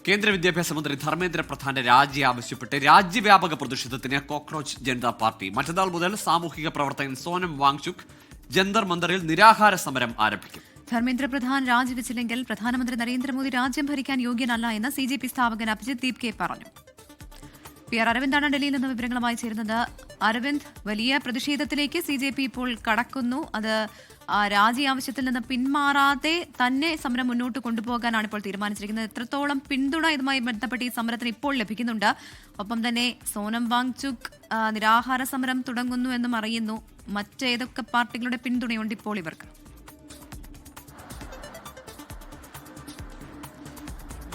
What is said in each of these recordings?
കേന്ദ്ര വിദ്യാഭ്യാസ മന്ത്രി ധർമ്മേന്ദ്ര പ്രധാന്റെ രാജി ആവശ്യപ്പെട്ട് രാജ്യവ്യാപക പ്രതിഷേധത്തിന് കോക്രോച്ച് ജനതാ പാർട്ടി മറ്റന്നാൾ മുതൽ സാമൂഹിക പ്രവർത്തകൻ സോനം വാങ്ചുക് ജന്തർ മന്ദറിൽ നിരാഹാര സമരം ആരംഭിക്കും. ധർമ്മേന്ദ്ര പ്രധാൻ രാജിവെച്ചില്ലെങ്കിൽ പ്രധാനമന്ത്രി നരേന്ദ്രമോദി രാജ്യം ഭരിക്കാൻ യോഗ്യനല്ല എന്ന് CJP സ്ഥാപകൻ അഭിജിത് ദീപ് കെ പറഞ്ഞു. PR അരവിന്ദാണ് ഡൽഹിയിൽ നിന്ന് വിവരങ്ങളുമായി ചേരുന്നത്. അരവിന്ദ്, വലിയ പ്രതിഷേധത്തിലേക്ക് CJP ഇപ്പോൾ കടക്കുന്നു. അത് രാജി ആവശ്യത്തിൽ നിന്ന് പിന്മാറാതെ തന്നെ സമരം മുന്നോട്ട് കൊണ്ടുപോകാനാണ് ഇപ്പോൾ തീരുമാനിച്ചിരിക്കുന്നത്. എത്രത്തോളം പിന്തുണ ഇതുമായി ബന്ധപ്പെട്ട് ഈ സമരത്തിന് ഇപ്പോൾ ലഭിക്കുന്നുണ്ട്? ഒപ്പം തന്നെ സോനം വാങ്ചുക് നിരാഹാര സമരം തുടങ്ങുന്നു എന്നും അറിയുന്നു. മറ്റേതൊക്കെ പാർട്ടികളുടെ പിന്തുണയുണ്ട് ഇപ്പോൾ ഇവർക്ക്?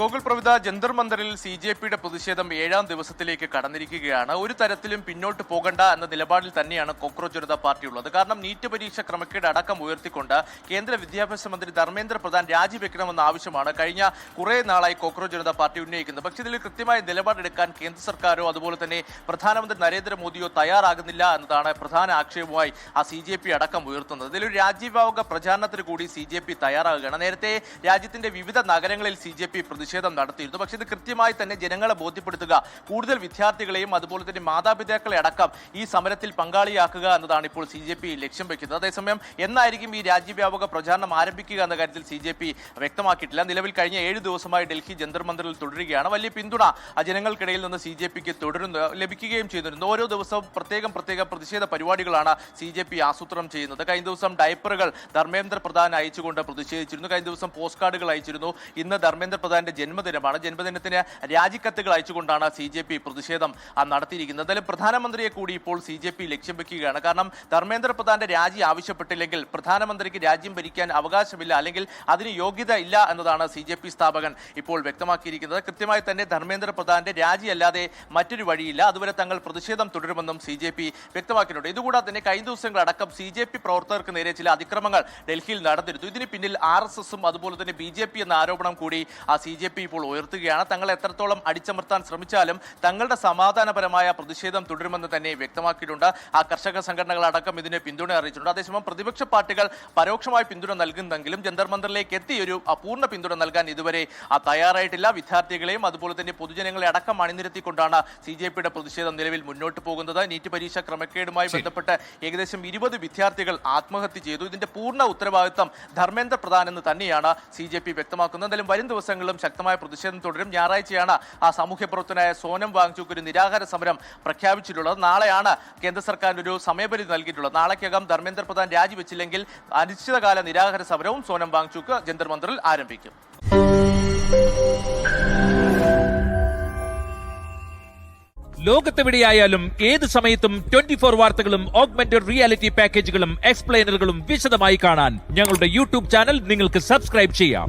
ഗോകുൽ പ്രവിധ, ജന്തർ മന്ദറിൽ CJPയുടെ പ്രതിഷേധം 7ാം ദിവസത്തിലേക്ക് കടന്നിരിക്കുകയാണ്. ഒരു തരത്തിലും പിന്നോട്ട് പോകണ്ട എന്ന നിലപാടിൽ തന്നെയാണ് കോക്രോച്ച് ജനതാ പാർട്ടി ഉള്ളത്. കാരണം നീറ്റ് പരീക്ഷ ക്രമക്കേട് അടക്കം ഉയർത്തിക്കൊണ്ട് കേന്ദ്ര വിദ്യാഭ്യാസ മന്ത്രി ധർമ്മേന്ദ്ര പ്രധാൻ രാജിവെക്കണമെന്ന ആവശ്യമാണ് കഴിഞ്ഞ കുറേ നാളായി കോക്രോച്ച് ജനതാ പാർട്ടി ഉന്നയിക്കുന്നത്. പക്ഷേ ഇതിൽ കൃത്യമായ നിലപാടെടുക്കാൻ കേന്ദ്ര സർക്കാരോ അതുപോലെ തന്നെ പ്രധാനമന്ത്രി നരേന്ദ്രമോദിയോ തയ്യാറാകുന്നില്ല എന്നതാണ് പ്രധാന ആക്ഷേപമായി CJP അടക്കം ഉയർത്തുന്നത്. ഇതിലൊരു രാജ്യവ്യാപക പ്രചാരണത്തിന് കൂടി CJP തയ്യാറാകുകയാണ്. നേരത്തെ രാജ്യത്തിന്റെ വിവിധ നഗരങ്ങളിൽ CJP പ്രതിഷേധം നടത്തിയിരുന്നു. പക്ഷേ ഇത് കൃത്യമായി തന്നെ ജനങ്ങളെ ബോധ്യപ്പെടുത്തുക, കൂടുതൽ വിദ്യാർത്ഥികളെയും അതുപോലെ തന്നെ മാതാപിതാക്കളെ അടക്കം ഈ സമരത്തിൽ പങ്കാളിയാക്കുക എന്നതാണ് ഇപ്പോൾ CJP ലക്ഷ്യം വെക്കുന്നത്. അതേസമയം എന്നായിരിക്കും ഈ രാജ്യവ്യാപക പ്രചാരണം ആരംഭിക്കുക എന്ന കാര്യത്തിൽ CJP വ്യക്തമാക്കിയിട്ടില്ല. നിലവിൽ കഴിഞ്ഞ 7 ദിവസമായി ഡൽഹി ജന്തർ മന്ദറിൽ തുടരുകയാണ്. വലിയ പിന്തുണ ജനങ്ങൾക്കിടയിൽ നിന്ന് CJPക്ക് ലഭിക്കുകയും ചെയ്തിരുന്നു. ഓരോ ദിവസവും പ്രത്യേക പ്രതിഷേധ പരിപാടികളാണ് CJP ആസൂത്രണം ചെയ്യുന്നത്. കഴിഞ്ഞ ദിവസം ഡയപ്പറുകൾ ധർമ്മേന്ദ്ര പ്രധാൻ അയച്ചുകൊണ്ട് പ്രതിഷേധിച്ചിരുന്നു. കഴിഞ്ഞ ദിവസം പോസ്റ്റ് കാർഡുകൾ അയച്ചിരുന്നു. ഇന്ന് ധർമ്മേന്ദ്ര പ്രധാന്റെ ജന്മദിനമാണ്. ജന്മദിനത്തിന് രാജിക്കത്തുകൾ അയച്ചുകൊണ്ടാണ് CJP പ്രതിഷേധം നടത്തിയിരിക്കുന്നത്. എന്തായാലും പ്രധാനമന്ത്രിയെ കൂടി ഇപ്പോൾ CJP ലക്ഷ്യം വെക്കുകയാണ്. കാരണം ധർമ്മേന്ദ്ര പ്രധാന്റെ രാജി ആവശ്യപ്പെട്ടില്ലെങ്കിൽ പ്രധാനമന്ത്രിക്ക് രാജ്യം ഭരിക്കാൻ അവകാശമില്ല, അല്ലെങ്കിൽ അതിന് യോഗ്യത ഇല്ല എന്നതാണ് CJP സ്ഥാപകൻ ഇപ്പോൾ വ്യക്തമാക്കിയിരിക്കുന്നത്. കൃത്യമായി തന്നെ ധർമ്മേന്ദ്ര പ്രധാന്റെ രാജി അല്ലാതെ മറ്റൊരു വഴിയില്ല. അതുവരെ തങ്ങൾ പ്രതിഷേധം തുടരുമെന്നും CJP വ്യക്തമാക്കിയിട്ടുണ്ട്. ഇതുകൂടാതെ തന്നെ കഴിഞ്ഞ ദിവസങ്ങളടക്കം CJP പ്രവർത്തകർക്ക് നേരെ ചില അതിക്രമങ്ങൾ ഡൽഹിയിൽ നടന്നിരുന്നു. ഇതിന് പിന്നിൽ RSSും അതുപോലെ തന്നെ BJP എന്ന ആരോപണം കൂടി CJP ഇപ്പോൾ ഉയർത്തുകയാണ്. തങ്ങളെ എത്രത്തോളം അടിച്ചമർത്താൻ ശ്രമിച്ചാലും തങ്ങളുടെ സമാധാനപരമായ പ്രതിഷേധം തുടരുമെന്ന് തന്നെ വ്യക്തമാക്കിയിട്ടുണ്ട്. കർഷക സംഘടനകളടക്കം ഇതിന് പിന്തുണ അറിയിച്ചിട്ടുണ്ട്. അതേസമയം പ്രതിപക്ഷ പാർട്ടികൾ പരോക്ഷമായി പിന്തുണ നൽകുന്നെങ്കിലും ജന്തർ മന്ദറിലേക്ക് എത്തി ഒരു അപൂർണ്ണ പിന്തുണ നൽകാൻ ഇതുവരെ തയ്യാറായിട്ടില്ല. വിദ്യാർത്ഥികളെയും അതുപോലെ തന്നെ പൊതുജനങ്ങളെ അടക്കം അണിനിരത്തിക്കൊണ്ടാണ് CJPയുടെ പ്രതിഷേധം നിലവിൽ മുന്നോട്ട് പോകുന്നത്. നീറ്റ് പരീക്ഷ ക്രമക്കേടുമായി ബന്ധപ്പെട്ട് ഏകദേശം 20 വിദ്യാർത്ഥികൾ ആത്മഹത്യ ചെയ്തു. ഇതിന്റെ പൂർണ്ണ ഉത്തരവാദിത്തം ധർമ്മേന്ദ്ര പ്രധാൻ എന്ന് തന്നെയാണ് CJP വ്യക്തമാക്കുന്നത്. എന്തായാലും വരും ദിവസങ്ങളിലും ശക്തമായ പ്രതിഷേധം തുടരും. ഞായറാഴ്ചയാണ് സാമൂഹ്യ പ്രവർത്തകനായ സോനം വാങ്ചുക് ഒരു നിരാഹാര സമരം പ്രഖ്യാപിച്ചിട്ടുള്ളത്. നാളെയാണ് കേന്ദ്ര സർക്കാരിന് ഒരു സമയപരിധി നൽകിയിട്ടുള്ളത്. നാളേക്കകം ധർമ്മേന്ദ്ര പ്രധാൻ രാജിവെച്ചില്ലെങ്കിൽ അനിശ്ചിതകാല നിരാഹാര സമരവും സോനം വാങ്ചുക് ജന്തർ മന്ദറിൽ ആരംഭിക്കും. ലോകത്തെവിടെയായാലും ഏത് സമയത്തും 24 വാർത്തകളും ഓഗ്മെന്റഡ് റിയാലിറ്റി പാക്കേജുകളും എക്സ്പ്ലെയിനറുകളും വിശദമായി കാണാൻ ഞങ്ങളുടെ YouTube ചാനൽ നിങ്ങൾക്ക് സബ്സ്ക്രൈബ് ചെയ്യാം.